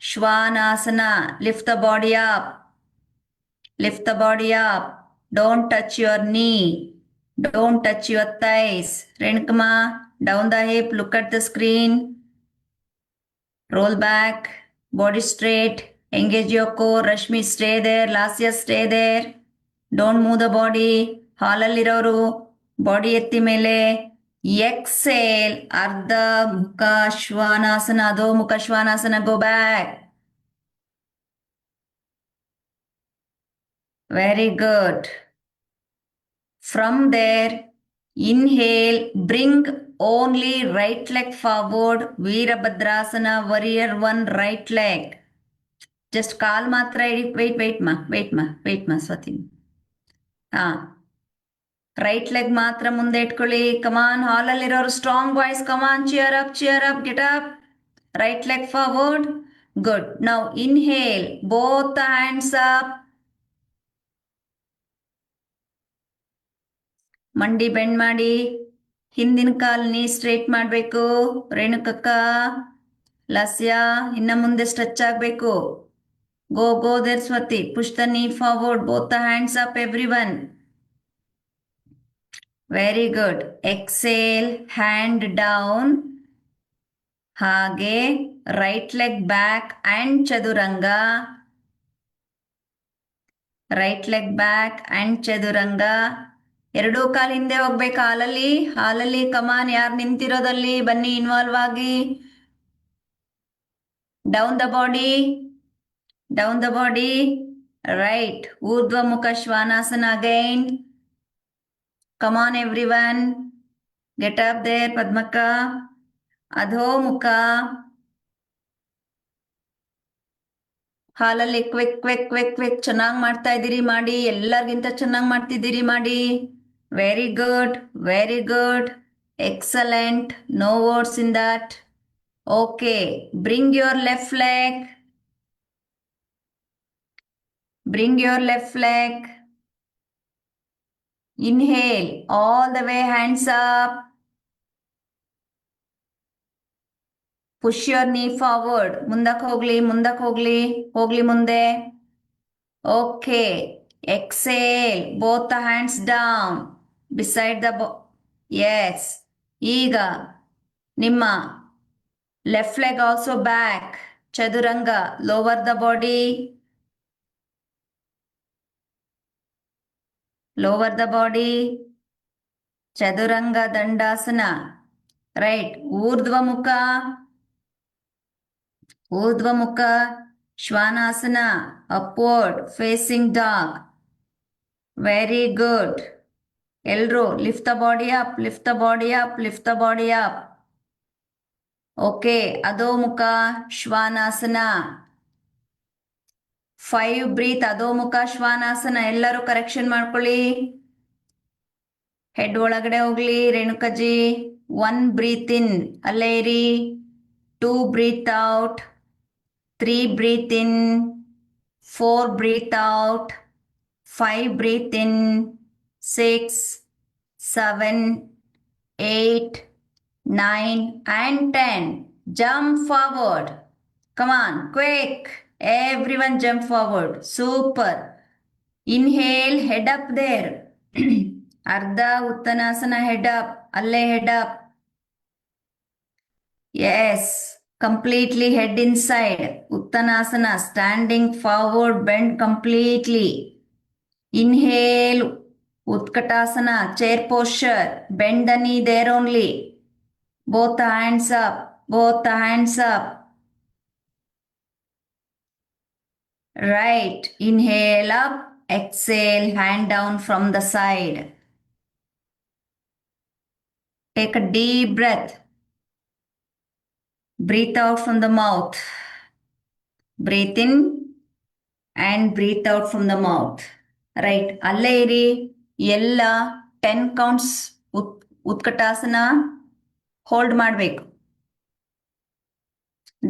Shvanasana, lift the body up. Lift the body up. Don't touch your knee. Don't touch your thighs. Renkama, down the hip, look at the screen. Roll back. Body straight. Engage your core. Rashmi, stay there. Lasya, stay there. Don't move the body. ಹಾಲಲ್ಲಿರೋರು body ಎತ್ತಿ ಮೇಲೆ. Exhale, ಅರ್ಧ ಮುಖ ಶ್ವಾನಾಸನ, ಅದೋ ಮುಖ ಶ್ವಾನಾಸನ, go back. Very good. From there, inhale, bring only right leg forward, Veerabhadrasana, warrior one, right leg. Just ಕಾಲ್ ಮಾತ್ರ ಇಡಿ, wait ma, Swati. Right leg ಮಾತ್ರ ಮುಂದೆ ಇಟ್ಕೊಳ್ಳಿ. ಕಮಾನ್, ಹಾಲಲ್ಲಿರೋರು strong boys, come on, cheer up, get up. Right leg forward. Good. Now inhale, both the hands up. ಮಂಡಿ bend ಮಾಡಿ, ಹಿಂದಿನ ಕಾಲ್ ನೀ ಸ್ಟ್ರೇಟ್ ಮಾಡಬೇಕು. ರೇಣುಕಕ್ಕ, ಲಾಸ್ಯ, ಇನ್ನ ಮುಂದೆ ಸ್ಟ್ರೆಚ್ ಆಗಬೇಕು. Go there Swathi. Push the knee forward, both the hands up everyone. Very good. Exhale, hand down. ಹಾಗೆ right leg back and ಚದುರಂಗ. ರೈಟ್ ಲೆಗ್ ಬ್ಯಾಕ್ ಅಂಡ್ ಚದುರಂಗ. ಎರಡೂ ಕಾಲು ಹಿಂದೆ ಹೋಗ್ಬೇಕು. ಹಾಲಲ್ಲಿ ಕಮಾನ್, ಯಾರು ನಿಂತಿರೋದಲ್ಲಿ ಬನ್ನಿ, ಇನ್ವಾಲ್ವ್ ಆಗಿ. Down the body, right. ಊರ್ಧ್ವ ಮುಖ ಶ್ವಾನಾಸನ again. Come on everyone, get up there ಪದ್ಮಕ್ಕ. ಅಧೋ ಮುಖ. ಹಾಲಲ್ಲಿ ಕ್ವಿಕ್ ಚೆನ್ನಾಗಿ ಮಾಡ್ತಾ ಇದ್ದೀರಿ, ಮಾಡಿ. ಎಲ್ಲರಿಗಿಂತ ಚೆನ್ನಾಗಿ ಮಾಡ್ತಿದ್ದೀರಿ, ಮಾಡಿ. Very good, excellent. No words in that. Okay, bring your left leg. Inhale, all the way, hands up. Push your knee forward. ಮುಂದಕ್ಕೆ ಹೋಗ್ಲಿ ಮುಂದೆ. Okay. Exhale, both the hands down beside the yes. ಈಗ ನಿಮ್ಮ left leg also back. ಚದುರಂಗ, lower the body. ಚದುರಂಗ ದಂಡಾಸನ. Right. ಊರ್ಧ್ವ ಮುಖ ಶ್ವಾನಾಸನ, upward facing dog. Very good. ಎಲ್ರು lift the body up. Okay, ಅಧೋ ಮುಖ ಶ್ವಾನಾಸನ. 5 ಬ್ರೀತ್ ಅಧೋ ಮುಖ ಶ್ವಾನಾಸನ. ಎಲ್ಲರೂ ಕರೆಕ್ಷನ್ ಮಾಡ್ಕೊಳ್ಳಿ. ಹೆಡ್ ಒಳಗಡೆ ಹೋಗ್ಲಿ. ರೇಣುಕಜ್ಜಿ, 1 ಬ್ರೀತ್ ಇನ್, ಅಲ್ಲೇ ಇರಿ. 2 breathe out, 3 breathe in, 4 breathe out, 5 breathe in, 6, 7, 8, 9 and 10. Jump forward. Come on, quick. Everyone jump forward. Super. Inhale, head up there. Ardha Uttanasana, head up. Alle head up. Yes. Completely head inside. Uttanasana, standing forward, bend completely. Inhale, Utkatasana, chair posture. Bend the knee there only. Both the hands up. Both the hands up. Right. Inhale up. Exhale, hand down from the side. Take a deep breath. Breathe out from the mouth. Breathe in and breathe out from the mouth. Right. ಅಲ್ಲೇ ಇರಿ. ಎಲ್ಲ 10 counts ಉತ್ಕಟಾಸನ hold ಮಾಡಬೇಕು.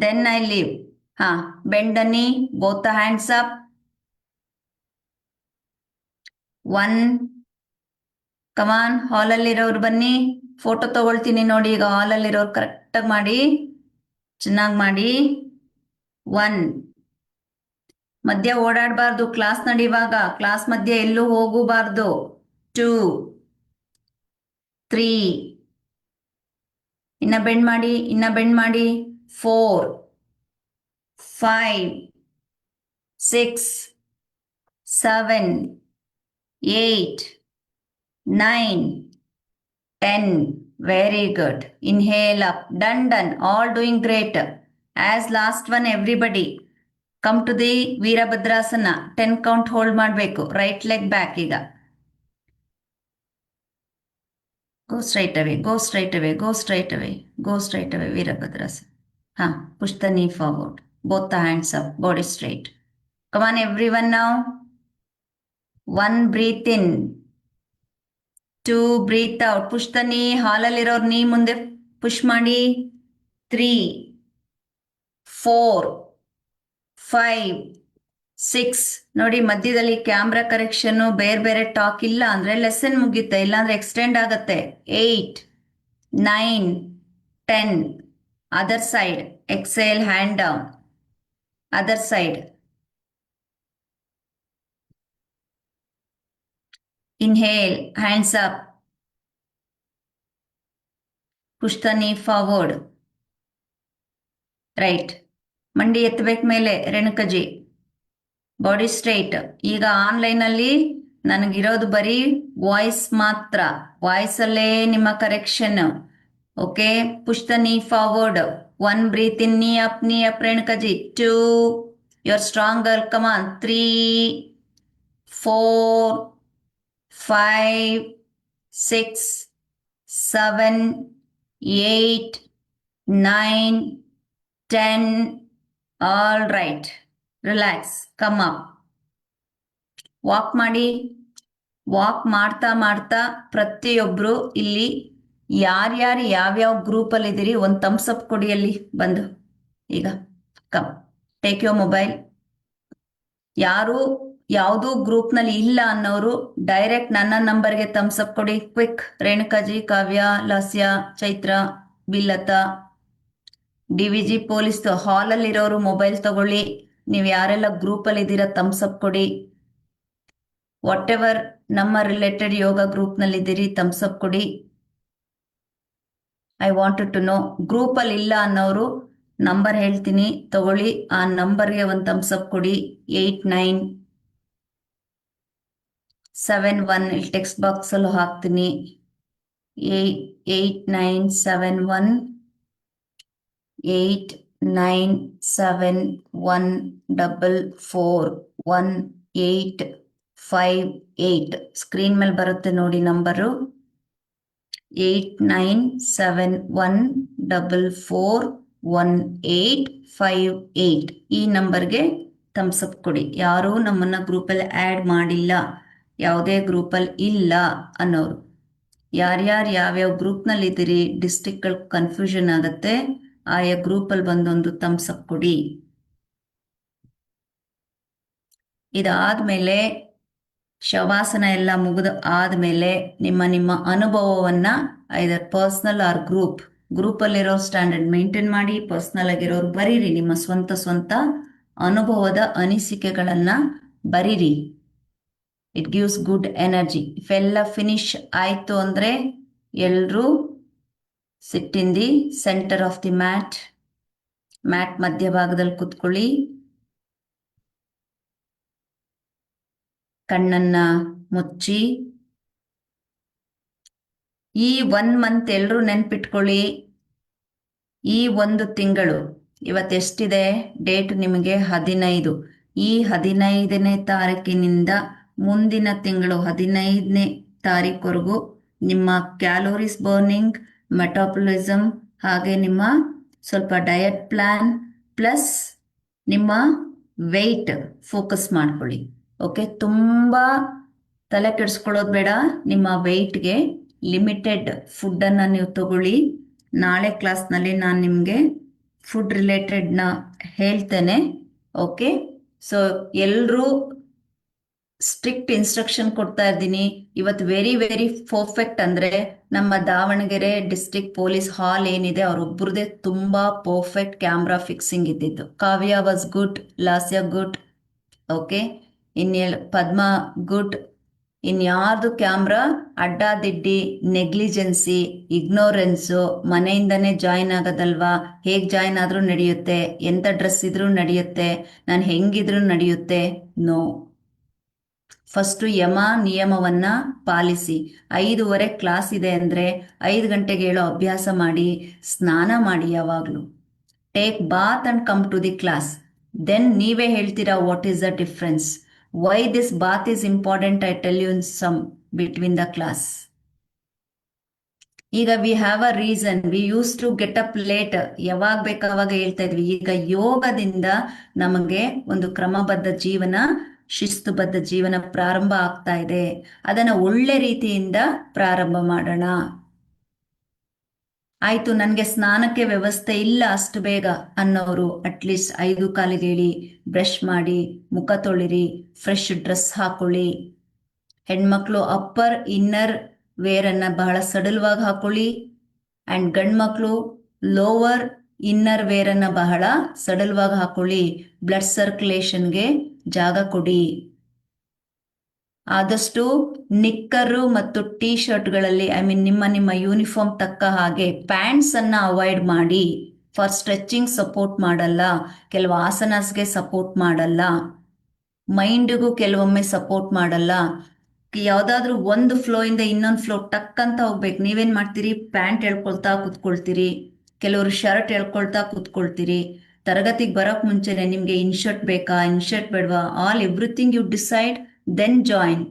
Then I leave. Bend the knee, both the hands up. 1. ಕಮಾನ್, ಹಾಲಲ್ಲಿರೋರು ಬನ್ನಿ. Photo ತಗೊಳ್ತೀನಿ ನೋಡಿ. ಈಗ ಹಾಲಲ್ಲಿರೋರು ಕರೆಕ್ಟಾಗಿ ಮಾಡಿ, ಚೆನ್ನಾಗಿ ಮಾಡಿ. 1. ಮಧ್ಯ ಓಡಾಡಬಾರ್ದು. ಕ್ಲಾಸ್ ನಡೆಯುವಾಗ ಕ್ಲಾಸ್ ಮಧ್ಯೆ ಎಲ್ಲೂ ಹೋಗಬಾರ್ದು. 2. 3. ಇನ್ನ ಬೆಂಡ್ ಮಾಡಿ, ಇನ್ನ ಬೆಂಡ್ ಮಾಡಿ. 4. 5. 6. 7. 8. 9. 10. Very good. Inhale up. Done. All doing great. As last one, everybody come to the Veerabhadrasana. 10 count hold ಮಾಡಬೇಕು. Right leg back ಈಗ. Go straight away. Go straight away. Go straight away. Go straight away. Veerabhadrasana. Push the knee forward. Both the hands up. Body straight. Come on everyone now. 1. Breathe in. 2. Breathe out. Push the knee. ಹಾಲಲ್ಲಿರೋರು knee ಮುಂದೆ push ಮಾಡಿ. 3. 4. 5. 6. ನೋಡಿ, ಮಧ್ಯದಲ್ಲಿ camera correction, ಬೇರೆ ಬೇರೆ talk ಇಲ್ಲ ಅಂದ್ರೆ lesson ಮುಗಿಯುತ್ತೆ, ಇಲ್ಲಾಂದ್ರೆ ಎಕ್ಸ್ಟೆಂಡ್ ಆಗತ್ತೆ. 8. 9. 10. Other side. Exhale, hand down. Other side. Inhale, hands up. Push the knee forward. Right. ಮಂಡಿ ಎತ್ತಬೇಕು ಮೇಲೆ, ರೇಣುಕಜಿ. Body straight. ಈಗ ಆನ್ಲೈನ್ ಅಲ್ಲಿ ನನಗಿರೋದು ಬರೀ ವಾಯ್ಸ್ ಮಾತ್ರ. ವಾಯ್ಸ್ ಅಲ್ಲೇ ನಿಮ್ಮ correction. Okay. Push the knee forward. 1. Breathe in, knee up Renukaji. 2. You are strong girl, come on. 3. 4. 5. 6. 7. 8. 9. 10. All right. Relax. Come up. Walk ಮಾಡಿ. ವಾಕ್ ಮಾಡ್ತಾ ಮಾಡ್ತಾ ಪ್ರತಿಯೊಬ್ರು ಇಲ್ಲಿ ಯಾರ್ಯಾರು ಯಾವ್ಯಾವ ಗ್ರೂಪಲ್ಲಿ ಇದ್ದೀರಿ ಒಂದು ಥಮ್ಸ್ ಅಪ್ ಕೊಡಿ. ಅಲ್ಲಿ ಬಂದು ಈಗ ಕಮ್, ಟೇಕ್ ಯೋರ್ ಮೊಬೈಲ್. ಯಾರು ಯಾವುದೂ ಗ್ರೂಪ್ನಲ್ಲಿ ಇಲ್ಲ ಅನ್ನೋರು ಡೈರೆಕ್ಟ್ ನನ್ನ ನಂಬರ್ಗೆ ಥಮ್ಸ್ ಅಪ್ ಕೊಡಿ. ಕ್ವಿಕ್. ರೇಣುಕಾಜಿ, ಕಾವ್ಯ, ಲಾಸ್ಯ, ಚೈತ್ರ, ಬಿಲ್ಲತಾ, DVG, ಪೊಲೀಸ್. ಹಾಲಲ್ಲಿರೋರು ಮೊಬೈಲ್ ತಗೊಳ್ಳಿ. ನೀವು ಯಾರೆಲ್ಲ ಗ್ರೂಪಲ್ಲಿ ಇದ್ದೀರಾ ಥಮ್ಸ್ ಅಪ್ ಕೊಡಿ. ವಾಟ್ ಎವರ್ ನಮ್ಮ ರಿಲೇಟೆಡ್ ಯೋಗ ಗ್ರೂಪ್ನಲ್ಲಿದ್ದೀರಿ ಥಮ್ಸ್ ಅಪ್ ಕೊಡಿ. I wanted to know. ಗ್ರೂಪಲ್ಲಿ ಇಲ್ಲ ಅನ್ನೋರು ನಂಬರ್ ಹೇಳ್ತೀನಿ ತಗೊಳ್ಳಿ. ಆ ನಂಬರ್ಗೆ ಒಂದು ಥಮ್ಸ್ ಅಪ್ ಕೊಡಿ. 8 9 7 1. ಇಲ್ಲಿ ಟೆಕ್ಸ್ಟ್ ಬಾಕ್ಸಲ್ಲೂ ಹಾಕ್ತೀನಿ. 8 9 7 1 8 9 7 1 4 1 8 5 8. ಸ್ಕ್ರೀನ್ ಮೇಲೆ ಬರುತ್ತೆ ನೋಡಿ ನಂಬರು. 8 9 7 1 4 1 8 5 8. ಈ ನಂಬರ್ಗೆ ಥಮ್ಸ್ ಅಪ್ ಕೊಡಿ. ಯಾರೂ ನಮ್ಮನ್ನ ಗ್ರೂಪಲ್ಲಿ ಆ್ಯಡ್ ಮಾಡಿಲ್ಲ, ಯಾವುದೇ ಗ್ರೂಪಲ್ಲಿ ಇಲ್ಲ ಅನ್ನೋರು. ಯಾರ್ಯಾರು ಯಾವ್ಯಾವ ಗ್ರೂಪ್ನಲ್ಲಿದ್ದೀರಿ, ಡಿಸ್ಟ್ರಿಕ್ಟ್ಗಳ ಕನ್ಫ್ಯೂಷನ್ ಆಗುತ್ತೆ. ಆಯಾ ಗ್ರೂಪಲ್ಲಿ ಬಂದೊಂದು ಥಮ್ಸ್ ಅಪ್ ಕೊಡಿ. ಇದಾದ್ಮೇಲೆ ಶವಾಸನ ಎಲ್ಲ ಮುಗಿದು ಆದ್ಮೇಲೆ ನಿಮ್ಮ ಅನುಭವವನ್ನ ಐದರ್ ಪರ್ಸ್ನಲ್ ಆರ್ ಗ್ರೂಪಲ್ಲಿರೋ ಸ್ಟ್ಯಾಂಡರ್ಡ್ ಮೇಂಟೈನ್ ಮಾಡಿ. ಪರ್ಸ್ನಲ್ ಆಗಿರೋರು ಬರೀರಿ ನಿಮ್ಮ ಸ್ವಂತ ಅನುಭವದ ಅನಿಸಿಕೆಗಳನ್ನ ಬರೀರಿ. It gives good energy. If ಎಲ್ಲ ಫಿನಿಶ್ ಆಯ್ತು ಅಂದ್ರೆ ಎಲ್ರೂ sit in the centre of the mat ಮಧ್ಯಭಾಗದಲ್ಲಿ ಕುತ್ಕೊಳ್ಳಿ. ಕಣ್ಣನ್ನ ಮುಚ್ಚಿ. ಈ 1 ಮಂತ್ ಎಲ್ರೂ ನೆನ್ಪಿಟ್ಕೊಳ್ಳಿ. ಈ 1 ತಿಂಗಳು ಇವತ್ತೆಷ್ಟಿದೆ ಡೇಟ್ ನಿಮಗೆ 15. ಈ 15ನೇ ತಾರೀಕಿನಿಂದ ಮುಂದಿನ ತಿಂಗಳು 15ನೇ ತಾರೀಕುವರೆಗೂ ನಿಮ್ಮ ಕ್ಯಾಲೋರೀಸ್ ಬರ್ನಿಂಗ್, ಮೆಟಾಬಲಿಸಮ್, ಹಾಗೆ ನಿಮ್ಮ ಸ್ವಲ್ಪ ಡಯಟ್ ಪ್ಲಾನ್ ಪ್ಲಸ್ ನಿಮ್ಮ ವೆಯ್ಟ್ ಫೋಕಸ್ ಮಾಡ್ಕೊಳ್ಳಿ. ಓಕೆ, ತುಂಬ ತಲೆ ಕೆಡಿಸ್ಕೊಳ್ಳೋದು ಬೇಡ. ನಿಮ್ಮ ವೆಯ್ಟ್ಗೆ ಲಿಮಿಟೆಡ್ ಫುಡ್ಡನ್ನು ನೀವು ತಗೊಳ್ಳಿ. ನಾಳೆ ಕ್ಲಾಸ್ನಲ್ಲಿ ನಾನು ನಿಮಗೆ ಫುಡ್ ರಿಲೇಟೆಡ್ನ ಹೇಳ್ತೇನೆ. ಓಕೆ, ಸೊ ಎಲ್ಲರೂ ಸ್ಟ್ರಿಕ್ಟ್ ಇನ್ಸ್ಟ್ರಕ್ಷನ್ ಕೊಡ್ತಾ ಇದ್ದೀನಿ. ಇವತ್ತು ವೆರಿ ವೆರಿ ಪರ್ಫೆಕ್ಟ್ ಅಂದರೆ ನಮ್ಮ ದಾವಣಗೆರೆ ಡಿಸ್ಟ್ರಿಕ್ಟ್ ಪೊಲೀಸ್ ಹಾಲ್ ಏನಿದೆ ಅವರೊಬ್ಬರದೇ ತುಂಬ ಪರ್ಫೆಕ್ಟ್ ಕ್ಯಾಮ್ರಾ ಫಿಕ್ಸಿಂಗ್ ಇದ್ದಿದ್ದು. Kavya was good, Lasya good, okay, Padma good. ಇನ್ಯಾರ್ದು ಕ್ಯಾಮ್ರಾ ಅಡ್ಡಾದಿಡ್ಡಿ, ನೆಗ್ಲಿಜೆನ್ಸಿ, ಇಗ್ನೋರೆನ್ಸು, ಮನೆಯಿಂದನೇ ಜಾಯಿನ್ ಆಗೋದಲ್ವಾ, ಹೇಗೆ ಜಾಯಿನ್ ಆದರೂ ನಡೆಯುತ್ತೆ, ಎಂಥ ಡ್ರೆಸ್ ಇದ್ರೂ ನಡೆಯುತ್ತೆ, ನಾನು ಹೆಂಗಿದ್ರೂ ನಡೆಯುತ್ತೆ, ನೋ. ಫಸ್ಟು ನಿಯಮವನ್ನ ಪಾಲಿಸಿ. 5:15 ಕ್ಲಾಸ್ ಇದೆ ಅಂದರೆ 5 ಗಂಟೆಗೆ ಹೇಳೋ ಅಭ್ಯಾಸ ಮಾಡಿ. ಸ್ನಾನ ಮಾಡಿ ಯಾವಾಗಲೂ. Take bath and come to the class. Then ನೀವೇ ಹೇಳ್ತೀರಾ what is the difference. Why this bath is important, I tell you in some between the class. ಈಗ we have a reason. We use to get up late. ಯಾವಾಗ ಬೇಕಾವಾಗ ಹೇಳ್ತಾ ಇದ್ವಿ. ಈಗ ಯೋಗದಿಂದ ನಮಗೆ ಒಂದು ಕ್ರಮಬದ್ಧ ಜೀವನ, ಶಿಸ್ತುಬದ್ಧ ಜೀವನ ಪ್ರಾರಂಭ ಆಗ್ತಾ ಇದೆ. ಅದನ್ನು ಒಳ್ಳೆ ರೀತಿಯಿಂದ ಪ್ರಾರಂಭ ಮಾಡೋಣ. ಆಯ್ತು, ನನಗೆ ಸ್ನಾನಕ್ಕೆ ವ್ಯವಸ್ಥೆ ಇಲ್ಲ ಅಷ್ಟು ಬೇಗ ಅನ್ನೋರು ಅಟ್ಲೀಸ್ಟ್ 5:15 ಹೇಳಿ, ಬ್ರಷ್ ಮಾಡಿ, ಮುಖ ತೊಳಿರಿ, ಫ್ರೆಶ್ ಡ್ರೆಸ್ ಹಾಕೊಳ್ಳಿ. ಹೆಣ್ಮಕ್ಳು ಅಪ್ಪರ್ ಇನ್ನರ್ ವೇರನ್ನು ಬಹಳ ಸಡಲವಾಗಿ ಹಾಕೊಳ್ಳಿ. ಆ್ಯಂಡ್ ಗಂಡ್ಮಕ್ಳು ಲೋವರ್ ಇನ್ನರ್ ವೇರನ್ನು ಬಹಳ ಸಡಲವಾಗಿ ಹಾಕೊಳ್ಳಿ. ಬ್ಲಡ್ ಸರ್ಕ್ಯುಲೇಷನ್ಗೆ ಜಾಗ ಕೊಡಿ. ಆದಷ್ಟು ನಿಕ್ಕರು ಮತ್ತು ಟೀ ಶರ್ಟ್ಗಳಲ್ಲಿ, ಐ ಮೀನ್ ನಿಮ್ಮ ಯೂನಿಫಾರ್ಮ್ ತಕ್ಕ ಹಾಗೆ ಪ್ಯಾಂಟ್ಸನ್ನು ಅವಾಯ್ಡ್ ಮಾಡಿ. ಫಾರ್ ಸ್ಟ್ರೆಚಿಂಗ್ ಸಪೋರ್ಟ್ ಮಾಡಲ್ಲ, ಕೆಲವು ಆಸನಾಸ್ಗೆ ಸಪೋರ್ಟ್ ಮಾಡಲ್ಲ, ಮೈಂಡಿಗೂ ಕೆಲವೊಮ್ಮೆ ಸಪೋರ್ಟ್ ಮಾಡಲ್ಲ. ಯಾವುದಾದ್ರೂ ಒಂದು ಫ್ಲೋ ಇಂದ ಇನ್ನೊಂದು ಫ್ಲೋ ಟಕ್ ಅಂತ ಹೋಗ್ಬೇಕು. ನೀವೇನು ಮಾಡ್ತೀರಿ, ಪ್ಯಾಂಟ್ ಹೇಳ್ಕೊಳ್ತಾ ಕೂತ್ಕೊಳ್ತೀರಿ, ಕೆಲವರು ಶರ್ಟ್ ಹೇಳ್ಕೊಳ್ತಾ ಕೂತ್ಕೊಳ್ತೀರಿ. ತರಗತಿಗೆ ಬರೋಕ್ಕೆ ಮುಂಚೆನೆ ನಿಮಗೆ ಇನ್ಶರ್ಟ್ ಬೇಕಾ, ಇನ್ಶರ್ಟ್ ಬೇಡವಾ, all everything you decide, then join.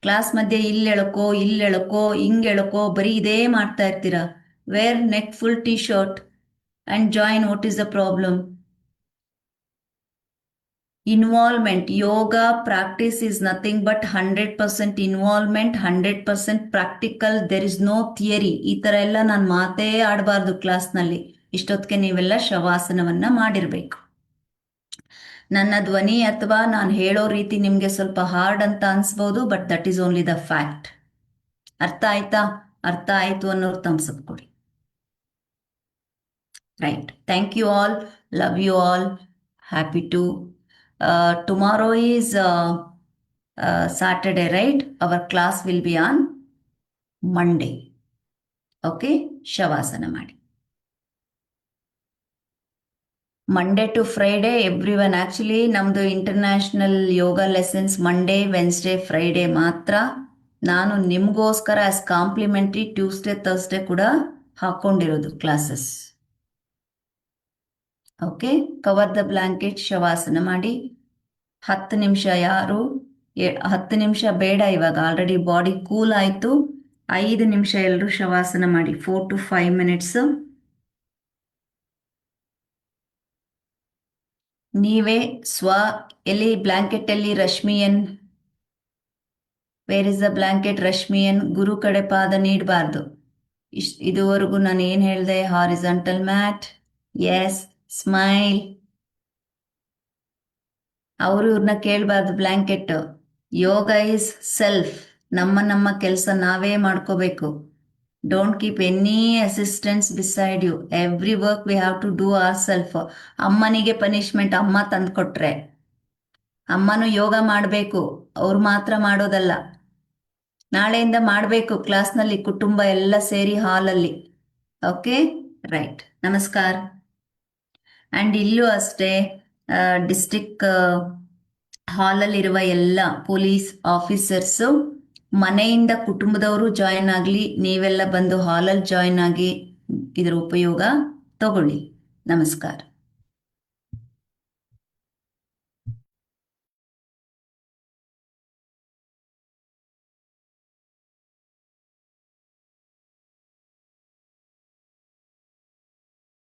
Class ಮಧ್ಯೆ ಇಲ್ಲಿ ಎಳಕೋ ಹಿಂಗೆ ಎಳಕೋ ಬರೀ ಇದೇ ಮಾಡ್ತಾ ಇರ್ತೀರಾ. Wear neck full T shirt and join. What is the problem? Involvement. Yoga practice is nothing but 100% involvement, 100% practical. There is no theory. ಈ ಥರ ಎಲ್ಲ ನಾನು ಮಾತೇ ಆಡಬಾರ್ದು ಕ್ಲಾಸ್ನಲ್ಲಿ. ಇಷ್ಟೊತ್ತಿಗೆ ನೀವೆಲ್ಲ ಶವಾಸನವನ್ನು ಮಾಡಿರಬೇಕು. ನನ್ನ ಧ್ವನಿ ಅಥವಾ ನಾನು ಹೇಳೋ ರೀತಿ ನಿಮಗೆ ಸ್ವಲ್ಪ ಹಾರ್ಡ್ ಅಂತ ಅನ್ಸ್ಬೋದು, but that is only the fact. ಅರ್ಥ ಆಯ್ತಾ? ಅರ್ಥ ಆಯ್ತು ಅನ್ನೋರು thumbs up ಕೊಡಿ. Right, thank you all, love you all, happy to. Tomorrow is Saturday, right? Our class will be on Monday. Okay, Shavasana ಮಾಡಿ. Monday to Friday, everyone. Actually, ನಮ್ಮದು international yoga lessons Monday, Wednesday, Friday ಮಾತ್ರ. ನಾನು ನಿಮಗೋಸ್ಕರ as complimentary Tuesday, Thursday ಕೂಡ ಹಾಕ್ಕೊಂಡಿರೋದು classes. Okay, cover the blanket, ಶವಾಸನ ಮಾಡಿ. 10 ನಿಮಿಷ. ಯಾರು 10 ನಿಮಿಷ ಬೇಡ, ಇವಾಗ ಆಲ್ರೆಡಿ ಬಾಡಿ ಕೂಲ್ ಆಯಿತು. 5 ನಿಮಿಷ ಎಲ್ಲರೂ ಶವಾಸನ ಮಾಡಿ. 4 to 5 minutes. ನೀವೇ ಎಲ್ಲಿ ಬ್ಲಾಂಕೆಟಲ್ಲಿ ರಶ್ಮಿಯನ್, ವೇರ್ ಇಸ್ ದ ಬ್ಲಾಂಕೆಟ್ ರಶ್ಮಿಯನ್? ಗುರು ಕಡೆ ಪಾದ ನೀಡಬಾರ್ದು. ಇದುವರೆಗೂ ನಾನು ಏನು ಹೇಳಿದೆ? Horizontal mat. Yes, smile. ಅವರು ಇವ್ರನ್ನ ಕೇಳಬಾರ್ದು. ಬ್ಲ್ಯಾಂಕೆಟ್. Yoga is self. ನಮ್ಮ ಕೆಲಸ ನಾವೇ ಮಾಡ್ಕೋಬೇಕು. Don't keep any assistance beside you. Every work we have to do our self. ಅಮ್ಮನಿಗೆ ಪನಿಷ್ಮೆಂಟ್ ಅಮ್ಮ ತಂದ್ಕೊಟ್ರೆ, ಅಮ್ಮನು ಯೋಗ ಮಾಡಬೇಕು, ಅವ್ರು ಮಾತ್ರ ಮಾಡೋದಲ್ಲ. ನಾಳೆಯಿಂದ ಮಾಡಬೇಕು ಕ್ಲಾಸ್ನಲ್ಲಿ, ಕುಟುಂಬ ಎಲ್ಲ ಸೇರಿ ಹಾಲಲ್ಲಿ. Okay, right. ನಮಸ್ಕಾರ. ಆ್ಯಂಡ್ ಇಲ್ಲೂ ಅಷ್ಟೇ, ಡಿಸ್ಟ್ರಿಕ್ಟ್ ಹಾಲಲ್ಲಿರುವ ಎಲ್ಲ ಪೊಲೀಸ್ ಆಫೀಸರ್ಸು ಮನೆಯಿಂದ ಕುಟುಂಬದವರು ಜಾಯಿನ್ ಆಗಲಿ, ನೀವೆಲ್ಲ ಬಂದು ಹಾಲಲ್ಲಿ ಜಾಯಿನ್ ಆಗಿ ಇದರ ಉಪಯೋಗ ತಗೊಳ್ಳಿ. ನಮಸ್ಕಾರ.